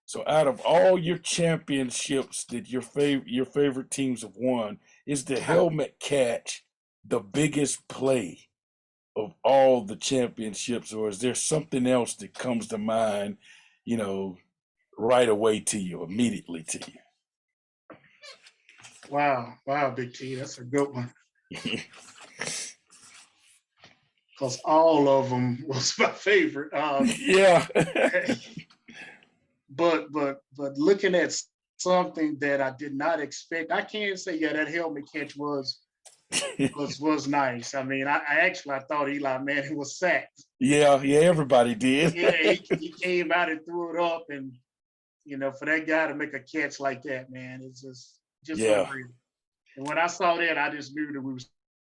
So out of all your championships that your favorite teams have won, is the helmet catch the biggest play of all the championships, or is there something else that comes to mind, right away to you, immediately to you? Wow. Wow, Big T. That's a good one. Because all of them was my favorite. Yeah. but looking at something that I did not expect, I can't say that helmet catch was nice. I mean, I thought Eli Manning was sacked. Yeah, everybody did. Yeah, he came out and threw it up, and for that guy to make a catch like that, man, it's just Yeah. unreal. And when I saw that, I just knew that we were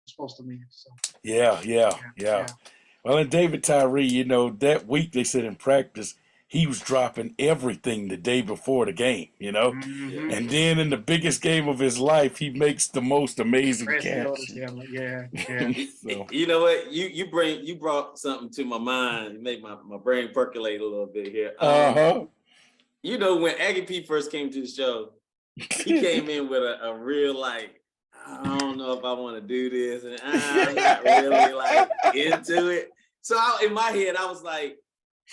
supposed to win. So Yeah. Well, and David Tyree, that week they said in practice he was dropping everything the day before the game, Mhm. and then in the biggest game of his life, he makes the most amazing catch. Yeah. So, You know what? You brought something to my mind. You made my brain percolate a little bit here. When Aggie P first came to the show, he came in with a real like, I don't know if I want to do this, and I'm not really like into it. So in my head, I was like,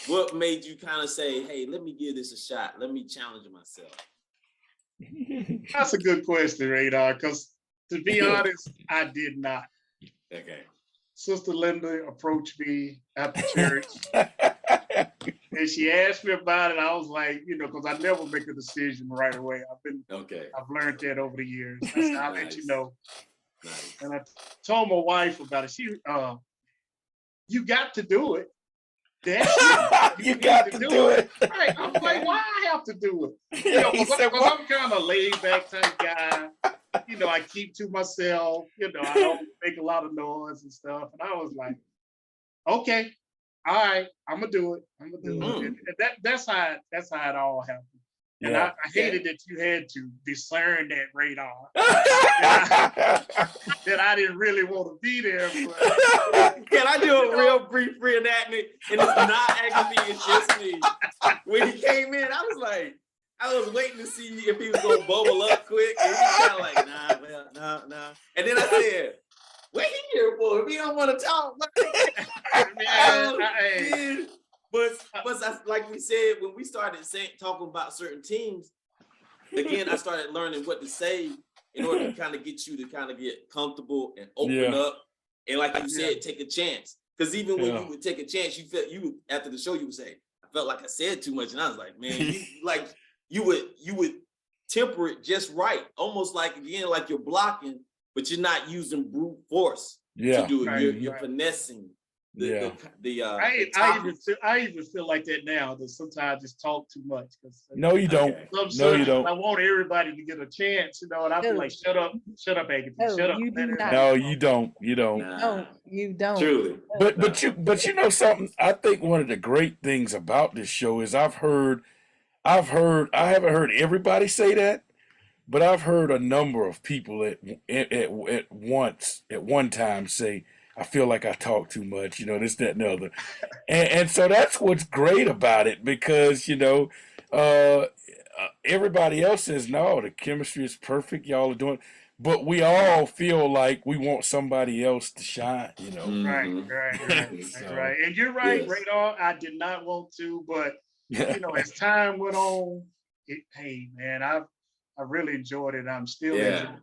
what made you kind of say, hey, let me give this a shot. Let me challenge myself. That's a good question, Radar, because to be honest, I did not. Okay. Sister Linda approached me after church and she asked me about it. I was like, because I never make a decision right away. I've learned that over the years. I said, I'll let you know. Nice. And I told my wife about it. She, you got to do it. That's you got to do it. Right. I'm like, why I have to do it? Because I'm kind of laid back type guy. I keep to myself. I don't make a lot of noise and stuff. And I was like, okay, all right, I'm gonna do it. I'm gonna do it. And that's how it all happened. And I hated that you had to discern that Radar. That I didn't really want to be there. But, can I do a real brief reenactment? And it's not Aggie, it's just me. When he came in, I was waiting to see if he was gonna bubble up quick. And he kind of like, nah. And then I said, what he here for? If he don't want to talk. But like we said, when we started talking about certain teams, again, I started learning what to say in order to kind of get you to kind of get comfortable and open up. And like you said, take a chance. Because even when you would take a chance, after the show, you would say, I felt like I said too much. And I was like, man, you would temper it just right. Almost like, again, like you're blocking, but you're not using brute force to do it. Right, you're finessing. I even feel like that now, that sometimes I just talk too much. No, you don't. No, you don't. I want everybody to get a chance, and I feel like, shut up, Aggie, shut up. No, you don't. You don't. No, you don't. Truly. But you know something? I think one of the great things about this show is I haven't heard everybody say that, but I've heard a number of people at one time say, I feel like I talk too much, this, that, and the other. And so that's what's great about it, because, everybody else says no, the chemistry is perfect. Y'all are doing, but we all feel like we want somebody else to shine. You know. Right, Mhm. right. So And you're right, Yes. Radar. I did not want to, but yeah, as time went on, hey man, I really enjoyed it. I'm still Yeah.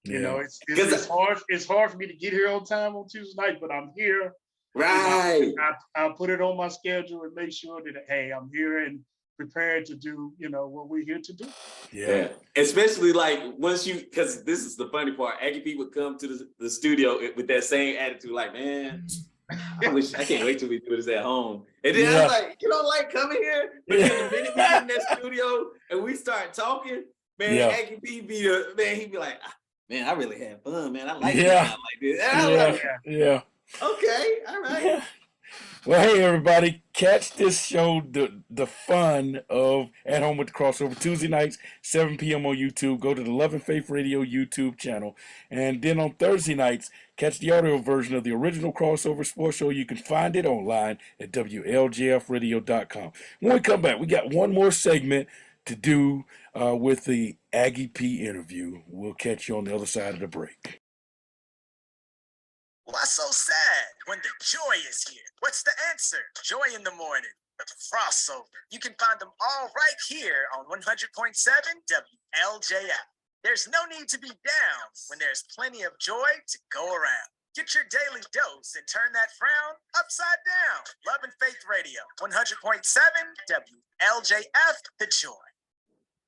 enjoying it. yeah, It's hard. It's hard for me to get here on time on Tuesday night, but I'm here. Right. I'll put it on my schedule and make sure that hey, I'm here and prepared to do what we're here to do. Yeah. Especially like once you, because this is the funny part. Aggie P would come to the studio with that same attitude, like, man, I can't wait till we do this at home. And then I was like, you don't like coming here? But then the minute we get in that studio and we start talking, man, Yeah. Aggie P he'd be like, man, I really had fun, man. I like Yeah. this, I like this. And I was like, yeah. okay, all right. Yeah. Well, hey everybody, catch this show, the fun of At Home with the Crossover, Tuesday nights, 7 p.m. on YouTube. Go to the Love and Faith Radio YouTube channel. And then on Thursday nights, catch the audio version of the original Crossover Sports Show. You can find it online at WLJFradio.com. When we come back, we got one more segment to do with the Aggie P interview. We'll catch you on the other side of the break. Why so sad when the joy is here? What's the answer? Joy in the morning, the crossover. You can find them all right here on 100.7 WLJF. There's no need to be down when there's plenty of joy to go around. Get your daily dose and turn that frown upside down. Love and Faith Radio, 100.7 WLJF, the joy.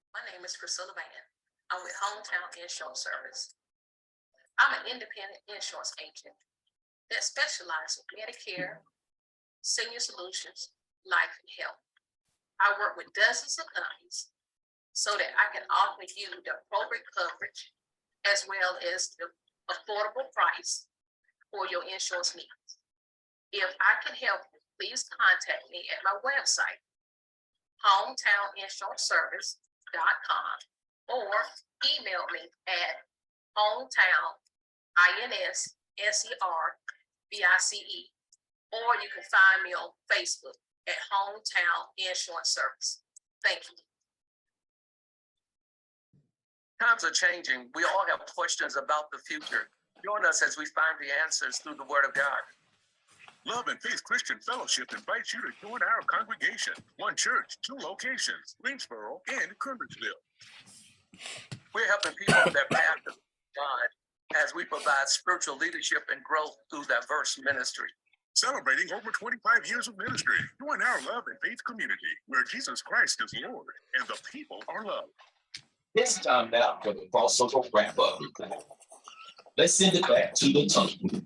My name is Priscilla Van. I'm with Hometown Insurance Service. I'm an independent insurance agent that specializes in Medicare, senior solutions, life, and health. I work with dozens of companies so that I can offer you the appropriate coverage as well as the affordable price for your insurance needs. If I can help you, please contact me at my website, hometowninsuranceservice.com, or email me at hometown.inservice, or you can find me on Facebook at Hometown Insurance Service. Thank you. Times are changing. We all have questions about the future. Join us as we find the answers through the Word of God. Love and Faith Christian Fellowship invites you to join our congregation. One church, 2 locations, Greensboro and Kernersville. We're helping people on their path to God as we provide spiritual leadership and growth through diverse ministry. Celebrating over 25 years of ministry. Join our Love and Faith community where Jesus Christ is Lord and the people are loved. It's time now for the crossover wrap up. Let's send it back to the tongue.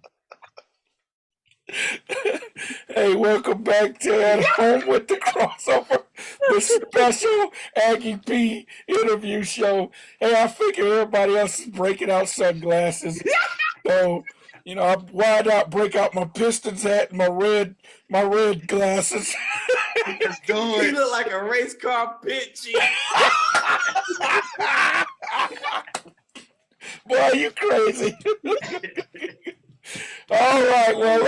Hey, welcome back to At Home with the Crossover, the special Aggie P interview show. Hey, I figure everybody else is breaking out sunglasses. So, why not break out my Pistons hat and my red glasses? Let's do You it. look like a race car pit chief. Boy, you crazy. All right, well,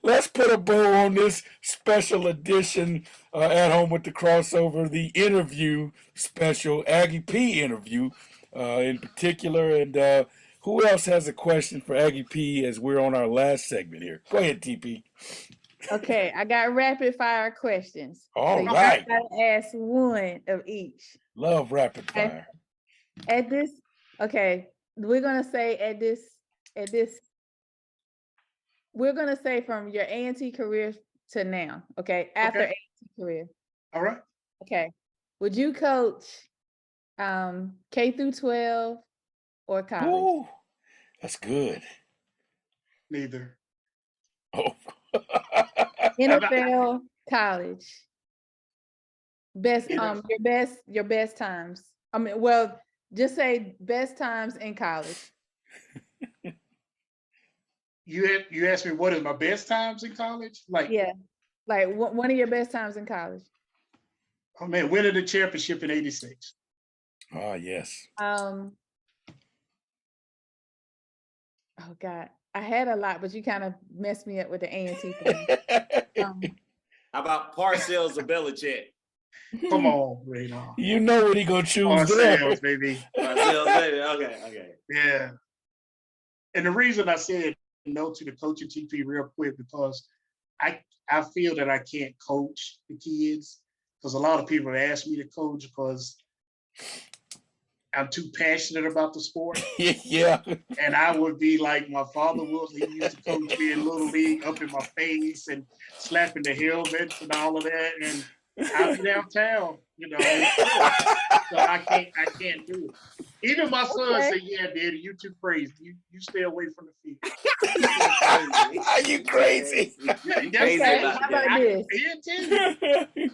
let's put a bow on this special edition At Home with the Crossover, the interview special, Aggie P interview in particular. And who else has a question for Aggie P as we're on our last segment here? Go ahead, TP. Okay, I got rapid fire questions. All you right. gotta ask one of each. Love rapid fire. At this, okay, we're gonna say at this, we're gonna say from your A&T career to now. Okay, after Okay. A&T career. All right. Okay, would you coach K through 12 or college? Ooh, that's good. Neither. Oh. NFL, college. Best NFL. your best times. I mean, well, just say best times in college. You asked me what is my best times in college? Like, Yeah, like one of your best times in college. oh man, winning the championship in '86. Ah, yes. Oh God, I had a lot, but you kind of messed me up with the A&T thing. How about Parcells or Belichick? Come on, Radar. You know what he gonna choose there. Ourselves, baby. Baby. Okay. Yeah. And the reason I said no to the coaching TP real quick because I feel that I can't coach the kids because a lot of people have asked me to coach because I'm too passionate about the sport. Yeah. And I would be like my father was. He used to coach me in Little League up in my face and slapping the helmets and all of that. And I'll be downtown, so I can't do it. Even my son said, "Yeah, Daddy, you too crazy. You stay away from the field." Are you crazy? How about this? Too.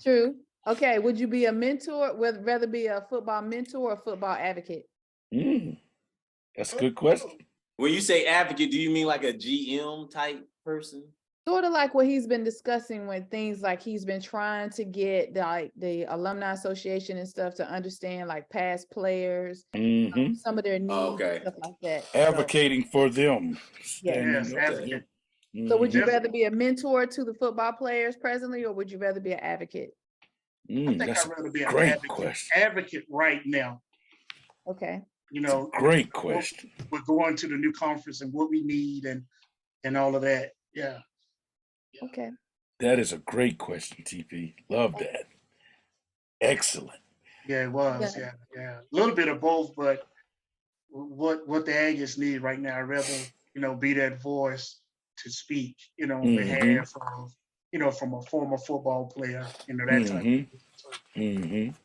True. Okay, would you be a mentor? Would rather be a football mentor or football advocate? That's a good question. When you say advocate, do you mean like a GM type person? Sort of like what he's been discussing when things like he's been trying to get the alumni association and stuff to understand like past players, some of their needs, and stuff like that. Advocating for them. Yes, advocate. So would you rather be a mentor to the football players presently, or would you rather be an advocate? I think That's I'd rather be an great question. advocate right now. Okay. Great question. We're going to the new conference and what we need and all of that. Yeah. Okay. That is a great question, TP. Love that. Excellent. Yeah, it was. Yeah. A little bit of both, but what the Aggies need right now, I'd rather, be that voice to speak, on behalf of, from a former football player, that type of thing.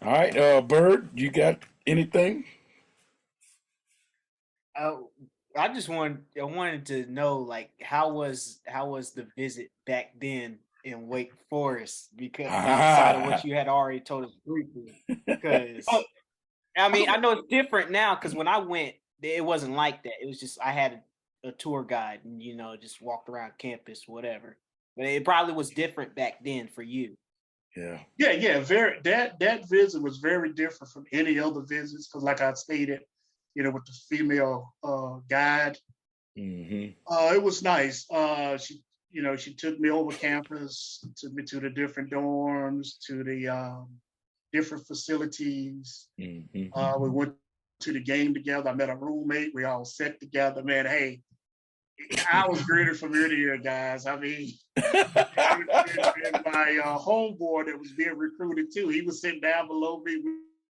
All right, Bird, you got anything? I wanted to know, like, how was the visit back then in Wake Forest, because outside of what you had already told us briefly, because I mean, I know it's different now, because when I went, it wasn't like that. It was just I had a tour guide and just walked around campus, whatever. But it probably was different back then for you. Yeah. Very. That visit was very different from any other visits because, like I stated, with the female guide, it was nice. She took me over campus, took me to the different dorms, to the different facilities. We went to the game together. I met a roommate. We all sat together. Man, hey, I was gritted from ear to ear, guys. I mean, and my homeboy that was being recruited too, he was sitting down below me.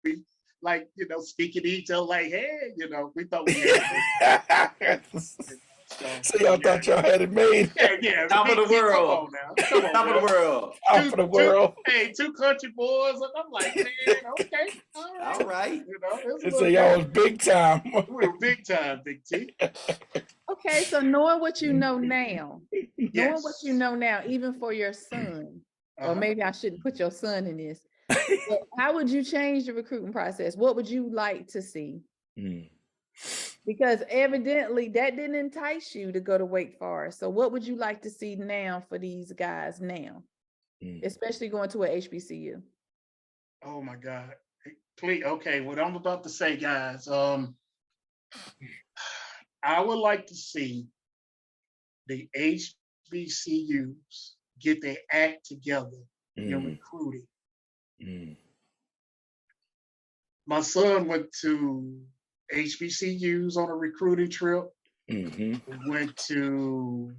We speaking to each other like, hey, we thought we had it. So y'all thought y'all had it made? Yeah. Top of the world. Come on, Top of the world. Top of the world. Two country boys. And I'm like, man, okay. All right. So y'all was big time. We were big time, Big T. Okay, so knowing what you know now, even for your son, or maybe I shouldn't put your son in this, but how would you change the recruiting process? What would you like to see? Because evidently that didn't entice you to go to Wake Forest. So what would you like to see now for these guys now, especially going to a HBCU? Oh my God. Please, okay, what I'm about to say, guys, I would like to see the HBCUs get their act together in recruiting. My son went to HBCUs on a recruiting trip. We went to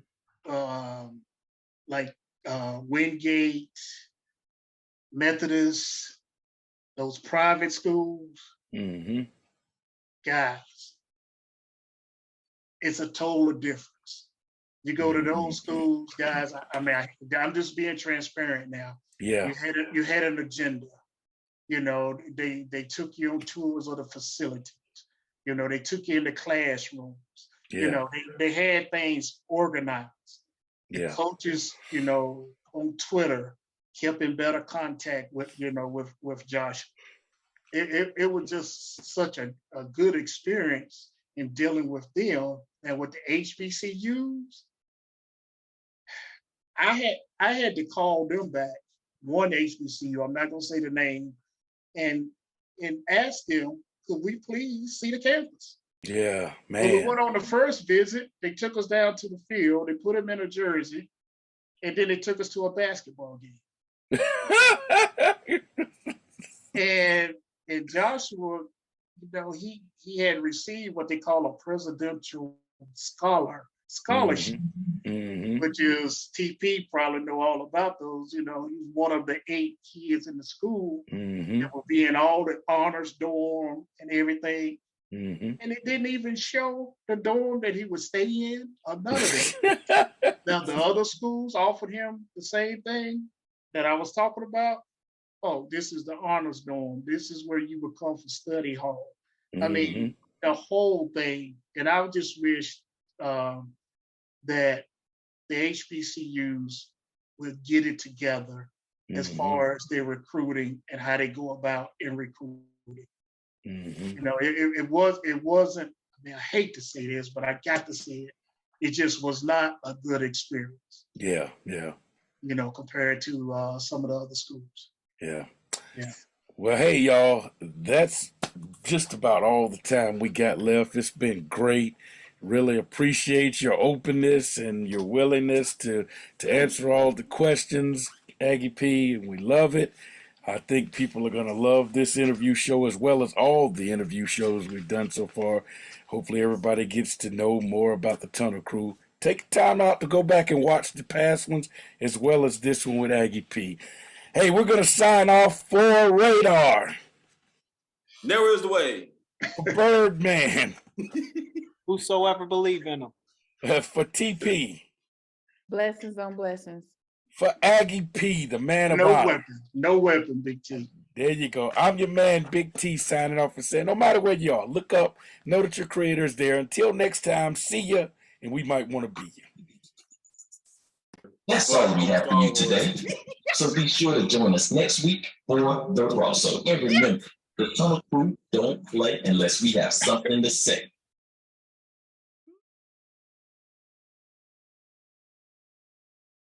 Wingate, Methodist, those private schools. Guys, it's a total difference. You go to those schools, guys. I'm just being transparent now. Yeah. You had an agenda. They took you on tours of the facilities. They took you in the classrooms. Yeah. They had things organized. The coaches, on Twitter, kept in better contact with Josh. It was just such a good experience in dealing with them. And with the HBCUs, I had to call them back, one HBCU, I'm not gonna say the name, and ask them, could we please see the campus? Yeah, man. When we went on the first visit, they took us down to the field, they put them in a jersey, and then they took us to a basketball game. And Joshua, he had received what they call a presidential scholarship, which is TP probably know all about those. He's one of the 8 kids in the school that will be in all the honors dorm and everything. And it didn't even show the dorm that he would stay in or none of it. Now the other schools offered him the same thing that I was talking about. Oh, this is the honors dorm. This is where you would come for study hall. I mean, the whole thing. And I would just wish that the HBCUs would get it together as far as their recruiting and how they go about in recruiting. It wasn't, I mean, I hate to say this, but I got to say it. It just was not a good experience. Yeah. Compared to some of the other schools. Yeah. Yeah. Well, hey, y'all, that's just about all the time we got left. It's been great. Really appreciate your openness and your willingness to answer all the questions, Aggie P. We love it. I think people are going to love this interview show as well as all the interview shows we've done so far. Hopefully everybody gets to know more about the Tunnel Crew. Take time out to go back and watch the past ones as well as this one with Aggie P. Hey, we're going to sign off for Radar. Narrow is the way. For Birdman. Whosoever believe in him. For TP. Blessings on blessings. For Aggie P, the man of honor. No weapon, Big T. There you go. I'm your man, Big T, signing off and saying, no matter where you are, look up, know that your creator is there. Until next time, see ya, and we might want to be you. That's all we have for you today. So be sure to join us next week for the crossover. And remember, the Tunnel Crew don't play unless we have something to say.